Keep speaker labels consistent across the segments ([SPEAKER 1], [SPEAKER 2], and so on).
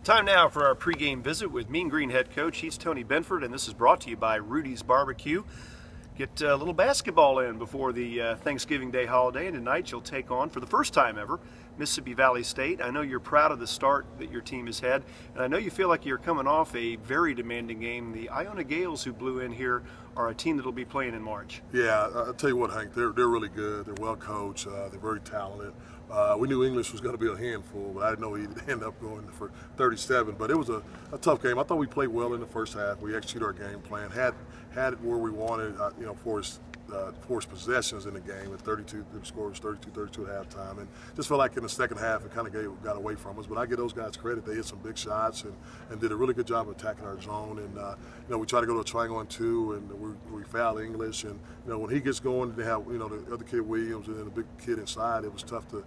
[SPEAKER 1] Time now for our pregame visit with Mean Green head coach. He's Tony Benford, and this is brought to you by Rudy's Barbecue. Get a little basketball in before the Thanksgiving Day holiday, and tonight you'll take on, for the first time ever, Mississippi Valley State. I know you're proud of the start that your team has had, and I know you feel like you're coming off a very demanding game. The Iona Gales, who blew in here, are a team that will be playing in March.
[SPEAKER 2] Yeah, I'll tell you what, Hank, they're really good. They're well coached. They're very talented. We knew English was going to be a handful, but I didn't know he'd end up going for 37. But it was a tough game. I thought we played well in the first half. We executed our game plan, had it where we wanted, forced possessions in the game. At 32, the score was 32 at halftime, and just felt like in the second half it kind of got away from us. But I give those guys credit; they hit some big shots and did a really good job of attacking our zone. And we try to go to a triangle on two, and we foul English. And when he gets going, they have the other kid Williams and then the big kid inside. It was tough to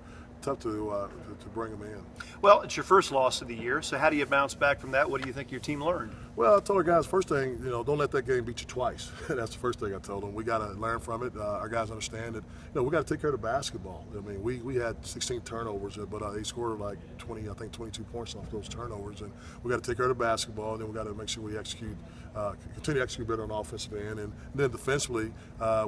[SPEAKER 2] bring him in.
[SPEAKER 1] Well, it's your first loss of the year, so how do you bounce back from that? What do you think your team learned?
[SPEAKER 2] Well, I told our guys, first thing, don't let that game beat you twice. That's the first thing I told them. We got to learn from it. Our guys understand that, we got to take care of the basketball. I mean, we had 16 turnovers, but they scored like 22 points off those turnovers. And we got to take care of the basketball, and then we got to make sure we continue to execute better on the offensive end. And then defensively,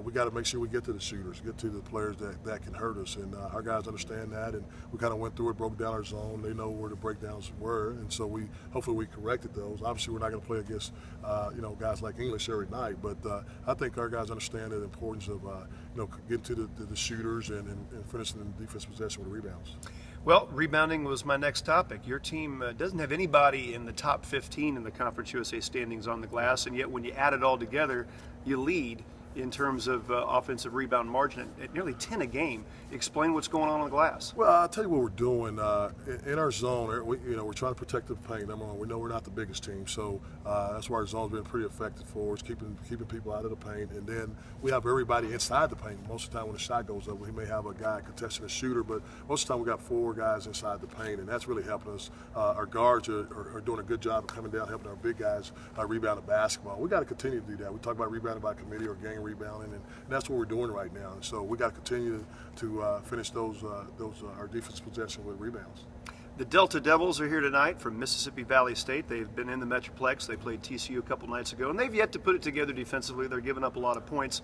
[SPEAKER 2] we got to make sure we get to the shooters, get to the players that can hurt us. And our guys understand that, and we kind of went through it, broke down our zone. They know where the breakdowns were, and so hopefully we corrected those. Obviously, we're not going to play against guys like English every night, but I think our guys understand the importance of getting to the shooters and finishing the defensive possession with rebounds.
[SPEAKER 1] Well, rebounding was my next topic. Your team doesn't have anybody in the top 15 in the Conference USA standings on the glass, and yet when you add it all together, you lead in terms of offensive rebound margin at nearly 10 a game. Explain what's going on the glass.
[SPEAKER 2] Well, I'll tell you what we're doing. In our zone, we're trying to protect the paint. Number one, we know we're not the biggest team, so that's why our zone's been pretty effective for us, keeping people out of the paint. And then we have everybody inside the paint. Most of the time when the shot goes up, we may have a guy contesting a shooter, but most of the time we got 4 guys inside the paint, and that's really helping us. Our guards are doing a good job of coming down, helping our big guys rebound the basketball. We got to continue to do that. We talk about rebounding by committee or gang rebounding, and that's what we're doing right now. And so we got to continue to finish those our defensive possession with rebounds.
[SPEAKER 1] The Delta Devils are here tonight from Mississippi Valley State. They've been in the Metroplex. They played TCU a couple nights ago, and they've yet to put it together defensively. They're giving up a lot of points.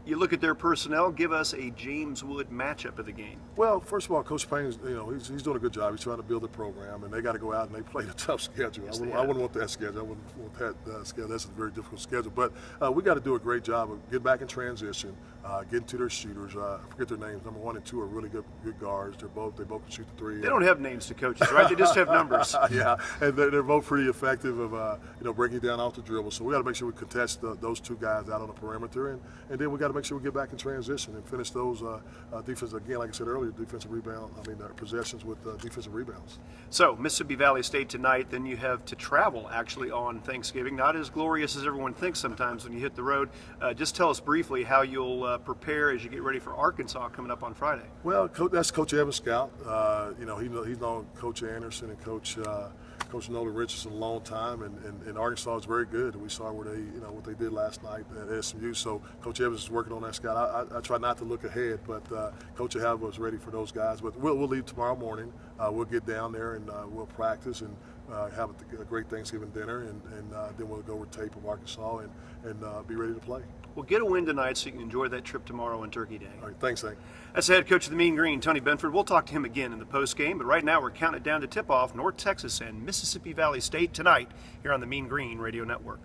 [SPEAKER 1] You look at their personnel, give us a James Wood matchup of the game.
[SPEAKER 2] Well, first of all, Coach Payne's, he's doing a good job. He's trying to build a program, and they got to go out and they play a tough schedule.
[SPEAKER 1] Yes,
[SPEAKER 2] I wouldn't want that schedule. I wouldn't want that schedule. That's a very difficult schedule. But we got to do a great job of getting back in transition, getting to their shooters. I forget their names. Number 1 and 2 are really good guards. They both can shoot the three.
[SPEAKER 1] They don't have names to coaches, right? They just have numbers.
[SPEAKER 2] Yeah, and they're both pretty effective of breaking down off the dribble. So we got to make sure we contest those 2 guys out on the perimeter, and then we got to make sure we get back in transition and finish those defense again, like I said earlier, possessions with defensive rebounds.
[SPEAKER 1] So Mississippi Valley State tonight, then you have to travel actually on Thanksgiving. Not as glorious as everyone thinks sometimes when you hit the road. Just tell us briefly how you'll prepare as you get ready for Arkansas coming up on Friday.
[SPEAKER 2] Well, that's Coach Evans' scout. He's known Coach Anderson and Coach Nolan Richardson a long time, and Arkansas is very good. And we saw what they did last night at SMU. So Coach Evans is working on that scout. I try not to look ahead, but Coach will have us ready for those guys. But we'll leave tomorrow morning. We'll get down there and we'll practice and have a great Thanksgiving dinner, and then we'll go over tape of Arkansas and be ready to play.
[SPEAKER 1] Well, get a win tonight so you can enjoy that trip tomorrow on Turkey Day.
[SPEAKER 2] All right, thanks, Hank.
[SPEAKER 1] That's the head coach of the Mean Green, Tony Benford. We'll talk to him again in the postgame, but right now we're counting it down to tip-off North Texas and Mississippi Valley State tonight here on the Mean Green Radio Network.